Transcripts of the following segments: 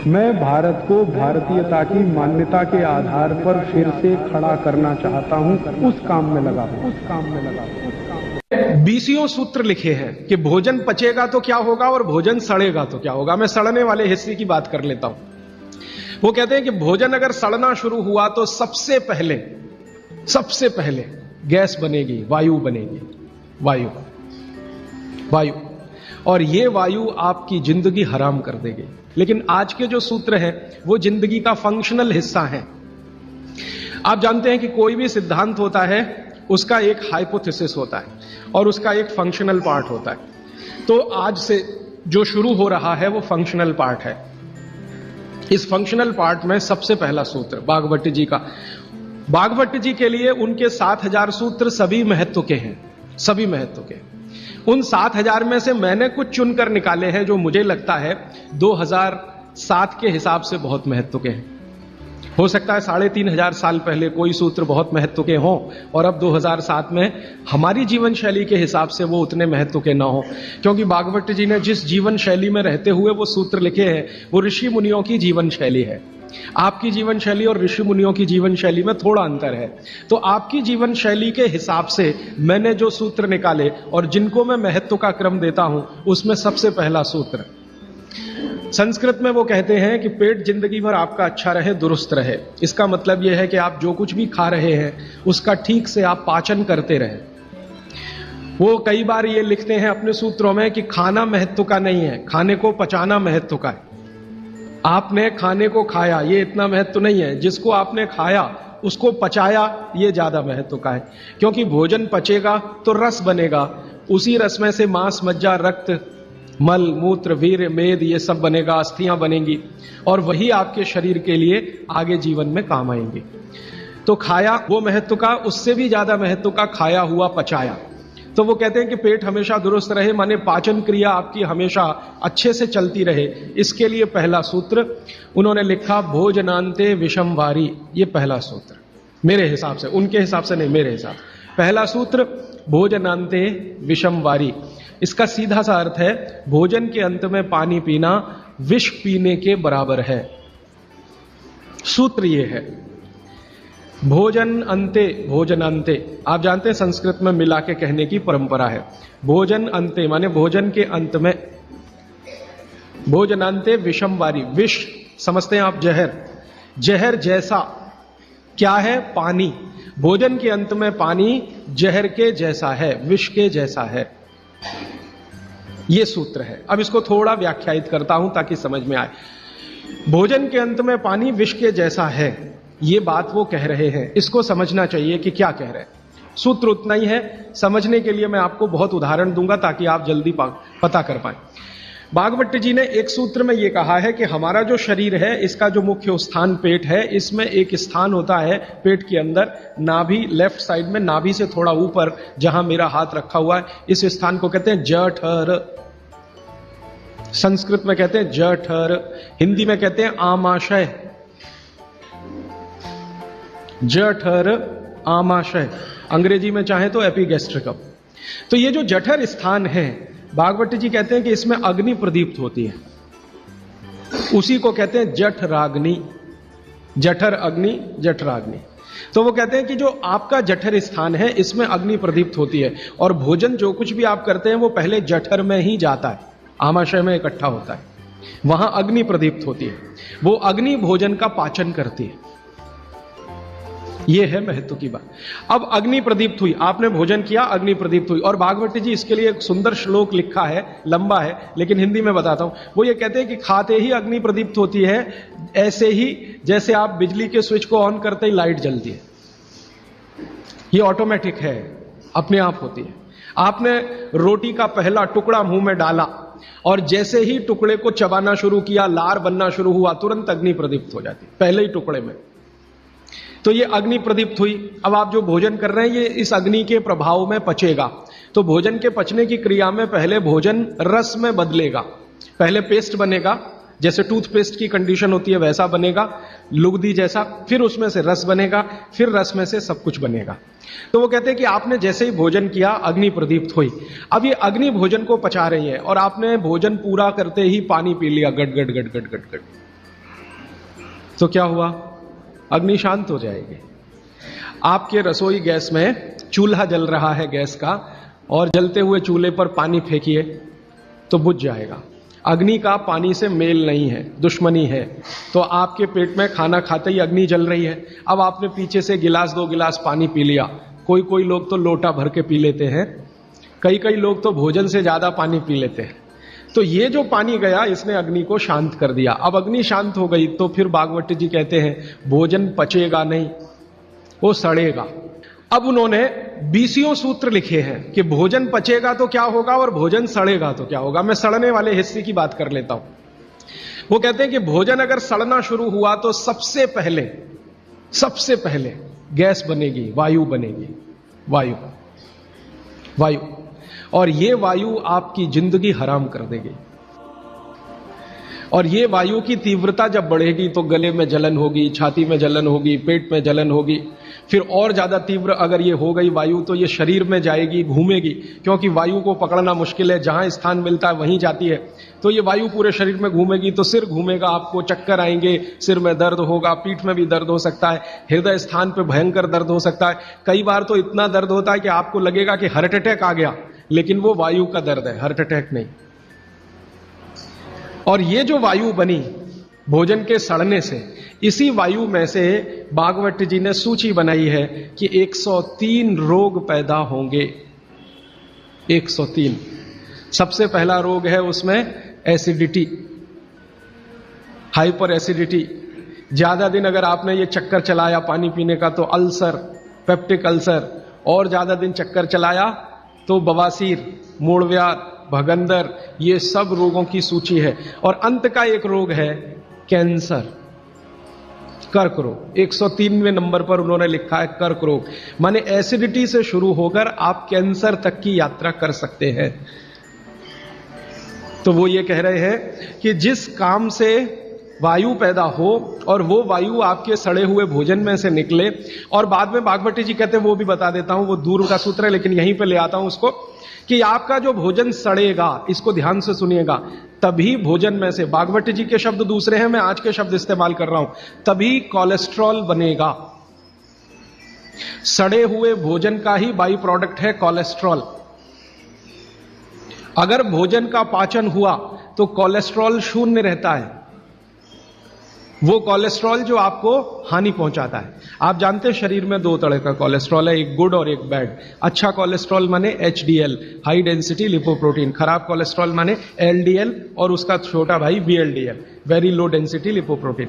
मैं भारत को भारतीयता की मान्यता के आधार पर फिर से खड़ा करना चाहता हूं, उस काम में लगा हूं। 20 सूत्र लिखे हैं कि भोजन पचेगा तो क्या होगा और भोजन सड़ेगा तो क्या होगा। मैं सड़ने वाले हिस्से की बात कर लेता हूं। वो कहते हैं कि भोजन अगर सड़ना शुरू हुआ तो सबसे पहले गैस बनेगी, वायु बनेगी, वायु, और ये वायु आपकी जिंदगी हराम कर देगी। लेकिन आज के जो सूत्र हैं वो जिंदगी का फंक्शनल हिस्सा है। आप जानते हैं कि कोई भी सिद्धांत होता है उसका एक हाइपोथेसिस होता है और उसका एक फंक्शनल पार्ट होता है। तो आज से जो शुरू हो रहा है वो फंक्शनल पार्ट है। इस फंक्शनल पार्ट में सबसे पहला सूत्र भागवत जी का। भागवत जी के लिए उनके 7000 सूत्र सभी महत्व के हैं, सभी महत्व के। उन 7000 में से मैंने कुछ चुनकर निकाले हैं जो मुझे लगता है 2007 के हिसाब से बहुत महत्व के हैं। हो सकता है 3500 साल पहले कोई सूत्र बहुत महत्व के हों और अब 2007 में हमारी जीवन शैली के हिसाब से वो उतने महत्व के ना हो, क्योंकि भागवत जी ने जिस जीवन शैली में रहते हुए वो सूत्र लिखे हैं वो ऋषि मुनियों की जीवन शैली है। आपकी जीवन शैली और ऋषि मुनियों की जीवन शैली में थोड़ा अंतर है। तो आपकी जीवन शैली के हिसाब से मैंने जो सूत्र निकाले और जिनको मैं महत्व का क्रम देता हूं उसमें सबसे पहला सूत्र, संस्कृत में वो कहते हैं कि पेट जिंदगी भर आपका अच्छा रहे, दुरुस्त रहे। इसका मतलब यह है कि आप जो कुछ भी खा रहे हैं उसका ठीक से आप पाचन करते रहें। वो कई बार ये लिखते हैं अपने सूत्रों में कि खाना महत्व का नहीं है, खाने को पचाना महत्व का है। आपने खाने को खाया ये इतना महत्व नहीं है, जिसको आपने खाया उसको पचाया ये ज्यादा महत्व का है। क्योंकि भोजन पचेगा तो रस बनेगा, उसी रस में से मांस, मज्जा, रक्त, मल, मूत्र, वीर्य, मेद ये सब बनेगा, अस्थियां बनेंगी और वही आपके शरीर के लिए आगे जीवन में काम आएंगे। तो खाया वो महत्व का, उससे भी ज्यादा महत्व का खाया हुआ पचाया। तो वो कहते हैं कि पेट हमेशा दुरुस्त रहे, माने पाचन क्रिया आपकी हमेशा अच्छे से चलती रहे। इसके लिए पहला सूत्र उन्होंने लिखा भोजनांते विषम वारी। ये पहला सूत्र मेरे हिसाब से, उनके हिसाब से नहीं, मेरे हिसाब पहला सूत्र भोजनांते विषम वारी। इसका सीधा सा अर्थ है भोजन के अंत में पानी पीना विष पीने के बराबर है। सूत्र ये है भोजन अंते, भोजन अंते। आप जानते हैं संस्कृत में मिला के कहने की परंपरा है। भोजन अंते माने भोजन के अंत में, भोजनांते विषम वारी। विष समझते हैं आप, जहर, जहर जैसा क्या है? पानी। भोजन के अंत में पानी जहर के जैसा है, विष के जैसा है। यह सूत्र है। अब इसको थोड़ा व्याख्यायित करता हूं ताकि समझ में आए। भोजन के अंत में पानी विष के जैसा है, ये बात वो कह रहे हैं। इसको समझना चाहिए कि क्या कह रहे हैं। सूत्र उतना ही है, समझने के लिए मैं आपको बहुत उदाहरण दूंगा ताकि आप जल्दी पता कर पाए। भागवत जी ने एक सूत्र में यह कहा है कि हमारा जो शरीर है इसका जो मुख्य स्थान पेट है, इसमें एक स्थान होता है पेट के अंदर, नाभि, लेफ्ट साइड में, नाभि से थोड़ा ऊपर जहां मेरा हाथ रखा हुआ है, इस स्थान को कहते हैं जठर। संस्कृत में कहते हैं जठर, हिंदी में कहते हैं आमाशय। जठर, आमाशय, अंग्रेजी में चाहे तो एपिगैस्ट्रिकम। तो ये जो जठर स्थान है, भागवत जी कहते हैं कि इसमें अग्नि प्रदीप्त होती है, उसी को कहते हैं जठराग्नि। जठर अग्नि, जठराग्नि। तो वो कहते हैं कि जो आपका जठर स्थान है इसमें अग्नि प्रदीप्त होती है और भोजन जो कुछ भी आप करते हैं वो पहले जठर में ही जाता है, आमाशय में इकट्ठा होता है, वहां अग्नि प्रदीप्त होती है। वो अग्नि भोजन का पाचन करती है। यह है महत्व की बात। अब अग्नि प्रदीप्त हुई, आपने भोजन किया, अग्नि प्रदीप्त हुई। और भागवत जी इसके लिए एक सुंदर श्लोक लिखा है, लंबा है लेकिन हिंदी में बताता हूं। वो ये कहते हैं कि खाते ही अग्नि प्रदीप्त होती है, ऐसे ही जैसे आप बिजली के स्विच को ऑन करते ही लाइट जलती है। ये ऑटोमेटिक है, अपने आप होती है। आपने रोटी का पहला टुकड़ा मुंह में डाला और जैसे ही टुकड़े को चबाना शुरू किया, लार बनना शुरू हुआ, तुरंत अग्नि प्रदीप्त हो जाती, पहले ही टुकड़े में। तो ये अग्नि प्रदीप्त हुई। अब आप जो भोजन कर रहे हैं ये इस अग्नि के प्रभाव में पचेगा। तो भोजन के पचने की क्रिया में पहले भोजन रस में बदलेगा। पहले पेस्ट बनेगा, जैसे टूथपेस्ट की कंडीशन होती है वैसा बनेगा, लुगदी जैसा, फिर उसमें से रस बनेगा, फिर रस में से सब कुछ बनेगा। तो वो कहते हैं कि आपने जैसे ही भोजन किया अग्नि प्रदीप्त हुई। अब ये अग्नि भोजन को पचा रही है और आपने भोजन पूरा करते ही पानी पी लिया, गट गट गट गट गट गट। तो क्या हुआ? अग्नि शांत हो जाएगी। आपके रसोई गैस में चूल्हा जल रहा है गैस का, और जलते हुए चूल्हे पर पानी फेंकिए तो बुझ जाएगा। अग्नि का पानी से मेल नहीं है, दुश्मनी है। तो आपके पेट में खाना खाते ही अग्नि जल रही है। अब आपने पीछे से गिलास 2 गिलास पानी पी लिया, कोई लोग तो लोटा भर के पी लेते हैं, कई लोग तो भोजन से ज्यादा पानी पी लेते हैं। तो ये जो पानी गया इसने अग्नि को शांत कर दिया। अब अग्नि शांत हो गई तो फिर भागवत जी कहते हैं भोजन पचेगा नहीं, वो सड़ेगा। अब उन्होंने 20 सूत्र लिखे हैं कि भोजन पचेगा तो क्या होगा और भोजन सड़ेगा तो क्या होगा। मैं सड़ने वाले हिस्से की बात कर लेता हूं। वो कहते हैं कि भोजन अगर सड़ना शुरू हुआ तो सबसे पहले गैस बनेगी, वायु बनेगी, वायु। और ये वायु आपकी जिंदगी हराम कर देगी। और ये वायु की तीव्रता जब बढ़ेगी तो गले में जलन होगी, छाती में जलन होगी, पेट में जलन होगी। फिर और ज्यादा तीव्र अगर ये हो गई वायु तो ये शरीर में जाएगी, घूमेगी, क्योंकि वायु को पकड़ना मुश्किल है, जहां स्थान मिलता है वहीं जाती है। तो ये वायु पूरे शरीर में घूमेगी तो सिर घूमेगा, आपको चक्कर आएंगे, सिर में दर्द होगा, पीठ में भी दर्द हो सकता है, हृदय स्थान पे भयंकर दर्द हो सकता है। कई बार तो इतना दर्द होता है कि आपको लगेगा कि हार्ट अटैक आ गया, लेकिन वो वायु का दर्द है, हार्ट अटैक नहीं। और ये जो वायु बनी भोजन के सड़ने से, इसी वायु में से भागवत जी ने सूची बनाई है कि 103 रोग पैदा होंगे। 103। सबसे पहला रोग है उसमें एसिडिटी, हाइपर एसिडिटी। ज्यादा दिन अगर आपने ये चक्कर चलाया पानी पीने का तो अल्सर, पेप्टिक अल्सर, और ज्यादा दिन चक्कर चलाया तो बवासीर, मूढ़व्याध, भगंदर, ये सब रोगों की सूची है। और अंत का एक रोग है कैंसर, कर्क रोग। 103वें नंबर पर उन्होंने लिखा है कर्क रोग। माने एसिडिटी से शुरू होकर आप कैंसर तक की यात्रा कर सकते हैं। तो वो ये कह रहे हैं कि जिस काम से वायु पैदा हो और वो वायु आपके सड़े हुए भोजन में से निकले, और बाद में भागवती जी कहते हैं, वो भी बता देता हूं, वो दूर का सूत्र है लेकिन यहीं पे ले आता हूं उसको, कि आपका जो भोजन सड़ेगा, इसको ध्यान से सुनिएगा, तभी भोजन में से, भागवती जी के शब्द दूसरे हैं, मैं आज के शब्द इस्तेमाल कर रहा हूं, तभी कोलेस्ट्रॉल बनेगा। सड़े हुए भोजन का ही बाई प्रोडक्ट है कोलेस्ट्रॉल। अगर भोजन का पाचन हुआ तो कोलेस्ट्रॉल शून्य रहता है, वो कोलेस्ट्रॉल जो आपको हानि पहुंचाता है। आप जानते हैं शरीर में 2 तरह का कोलेस्ट्रॉल है, एक गुड और एक बैड। अच्छा कोलेस्ट्रॉल माने HDL, हाई डेंसिटी लिपोप्रोटीन। खराब कोलेस्ट्रॉल माने LDL और उसका छोटा भाई VLDL, very low density lipoprotein.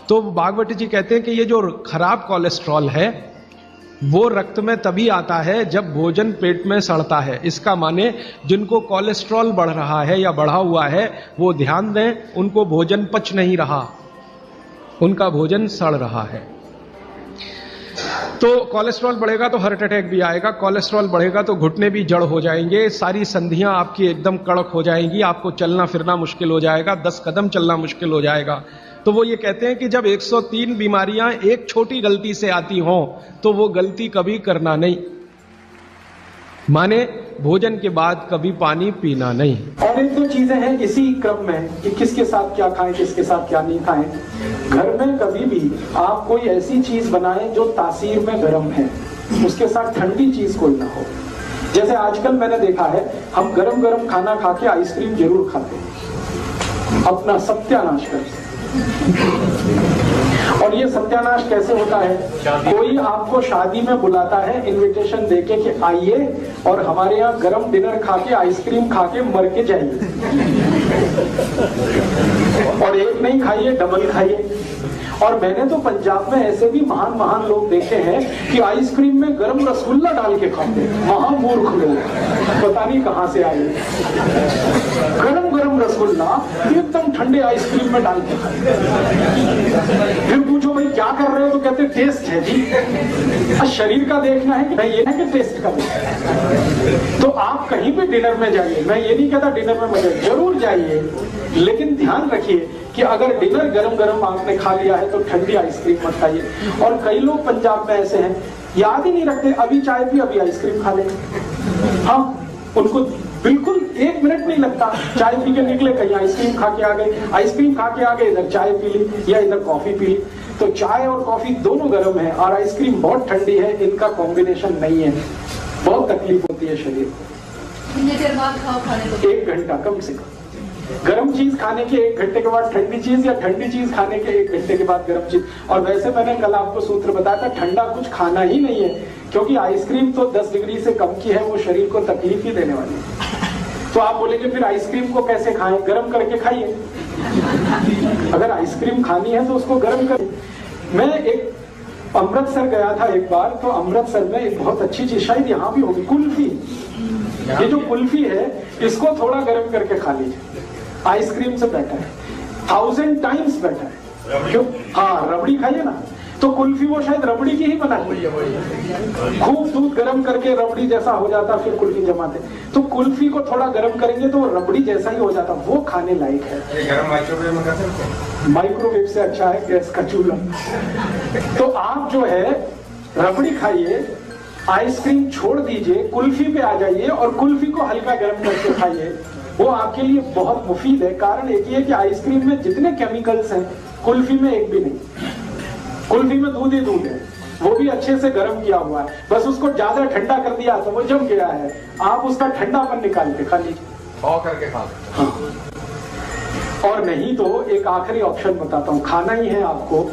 तो भागवती जी कहते हैं कि ये जो खराब कोलेस्ट्रॉल है वो रक्त में तभी आता है जब भोजन पेट में सड़ता है। इसका माने जिनको कोलेस्ट्रॉल बढ़ रहा है या बढ़ा हुआ है वो ध्यान दें, उनको भोजन पच नहीं रहा, उनका भोजन सड़ रहा है। तो कोलेस्ट्रॉल बढ़ेगा तो हार्ट अटैक भी आएगा, कोलेस्ट्रॉल बढ़ेगा तो घुटने भी जड़ हो जाएंगे, सारी संधियां आपकी एकदम कड़क हो जाएंगी, आपको चलना फिरना मुश्किल हो जाएगा, 10 कदम चलना मुश्किल हो जाएगा। तो वो ये कहते हैं कि जब 103 बीमारियां एक छोटी गलती से आती हों तो वो गलती कभी करना नहीं, माने भोजन के बाद कभी पानी पीना नहीं। और एक 2 चीजें हैं इसी क्रम में कि किसके साथ क्या खाएं, किसके साथ क्या नहीं खाएं। घर में कभी भी आप कोई ऐसी चीज बनाएं जो तासीर में गर्म है, उसके साथ ठंडी चीज कोई ना हो। जैसे आजकल मैंने देखा है, हम गरम गरम खाना खा के आइसक्रीम जरूर खाते हैं, अपना सत्यानाश करते। और ये सत्यानाश कैसे होता है? कोई आपको शादी में बुलाता है इनविटेशन देके कि आइए और हमारे यहाँ गरम डिनर खा के आइसक्रीम खा के मर के जाइए, और एक नहीं खाइए, डबल खाइए। और मैंने तो पंजाब में ऐसे भी महान महान लोग देखे हैं कि आइसक्रीम में गरम रसगुल्ला डाल के खाते हैं। महामूर्ख लोग, पता नहीं कहां से आए, गरम गरम रसगुल्ला एकदम ठंडे आइसक्रीम में डाल के खाते। फिर पूछो भाई क्या कर रहे हो, तो कहते टेस्ट है जी। शरीर का देखना है कि नहीं, ये है कि टेस्ट का देखना है। तो आप कहीं भी डिनर में जाइए, मैं ये नहीं कहता डिनर में मजे, जरूर जाइए, लेकिन ध्यान रखिए कि अगर डिनर गरम गरम आपने खा लिया है तो ठंडी आइसक्रीम मत खाइए। और कई लोग पंजाब में ऐसे हैं, याद ही नहीं रखते, अभी चाय पी अभी आइसक्रीम खा ले। हाँ, उनको बिल्कुल 1 मिनट नहीं लगता। चाय पी के निकले, कहीं आइसक्रीम खा के आ गए, आइसक्रीम खा के आ गए, इधर चाय पी ली या इधर कॉफी पी ली। तो चाय और कॉफी दोनों गर्म है और आइसक्रीम बहुत ठंडी है, इनका कॉम्बिनेशन नहीं है, बहुत तकलीफ होती है शरीर को। कितनी देर बाद खाओ खाने को? 1 घंटा कम से कम। गर्म चीज खाने के 1 घंटे के बाद ठंडी चीज, या ठंडी चीज खाने के 1 घंटे के बाद गर्म चीज। और वैसे मैंने कल आपको सूत्र बताया था, ठंडा कुछ खाना ही नहीं है, क्योंकि आइसक्रीम तो 10 डिग्री से कम की है, वो शरीर को तकलीफ ही देने वाली है। तो आप बोलेंगे फिर आइसक्रीम को कैसे खाएं? गर्म करके खाइए। अगर आइसक्रीम खानी है तो उसको गर्म करें। मैं एक अमृतसर गया था एक बार, तो अमृतसर में एक बहुत अच्छी चीज, शायद यहाँ भी होगी, कुल्फी। ये जो कुल्फी है, इसको थोड़ा गर्म करके खा लीजिए, आइसक्रीम से बेटर है, 1000 टाइम्स बेटर है। क्यों? हाँ, रबड़ी खाइए ना, तो कुल्फी वो शायद रबड़ी की ही बनाई, खूब दूध गर्म करके रबड़ी जैसा हो जाता, फिर कुल्फी जमाते। तो कुल्फी को थोड़ा गर्म करेंगे तो रबड़ी जैसा ही हो जाता, वो खाने लायक है। गरम माइक्रोवेव में कर सकते हैं? माइक्रोवेव से अच्छा है गैस का चूल्हा। तो आप जो है रबड़ी खाइए, आइसक्रीम छोड़ दीजिए, कुल्फी पे आ जाइए और कुल्फी को हल्का गर्म करके खाइए, वो आपके लिए बहुत मुफीद है। कारण एक ही है कि आइसक्रीम में जितने केमिकल्स हैं, कुल्फी में एक भी नहीं। कुल्फी में दूध ही दूध है, वो भी अच्छे से गर्म किया हुआ है, बस उसको ज्यादा ठंडा कर दिया तो वो जम गया है। आप उसका ठंडापन निकाल के खा लीजिए, और करके खा सकते हैं। हाँ। और नहीं तो एक आखिरी ऑप्शन बताता हूँ, खाना ही है आपको,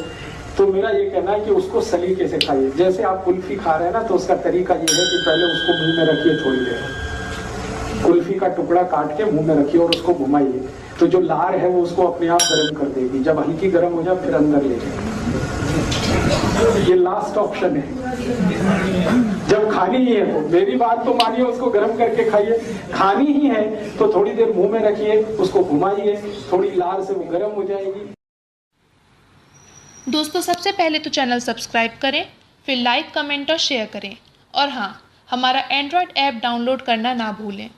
तो मेरा ये कहना है कि उसको सलीके से खाइए। जैसे आप कुल्फी खा रहे हैं ना, तो उसका तरीका ये है कि पहले उसको मुंह में रखिए थोड़ी देर, कुल्फी का टुकड़ा काट के मुंह में रखिए और उसको घुमाइए, तो जो लार है वो उसको अपने आप गर्म कर देगी। जब हल्की गर्म हो जाए फिर अंदर ले जाए। ये लास्ट ऑप्शन है। जब खानी ही है तो मेरी बात तो मानिए, उसको गर्म करके खाइए। खानी ही है तो थोड़ी देर मुंह में रखिए, उसको घुमाइए, थोड़ी लार से वो गर्म हो जाएगी। दोस्तों, सबसे पहले तो चैनल सब्सक्राइब करें, फिर लाइक, कमेंट और शेयर करें। और हाँ, हमारा एंड्रॉयड ऐप डाउनलोड करना ना भूलें।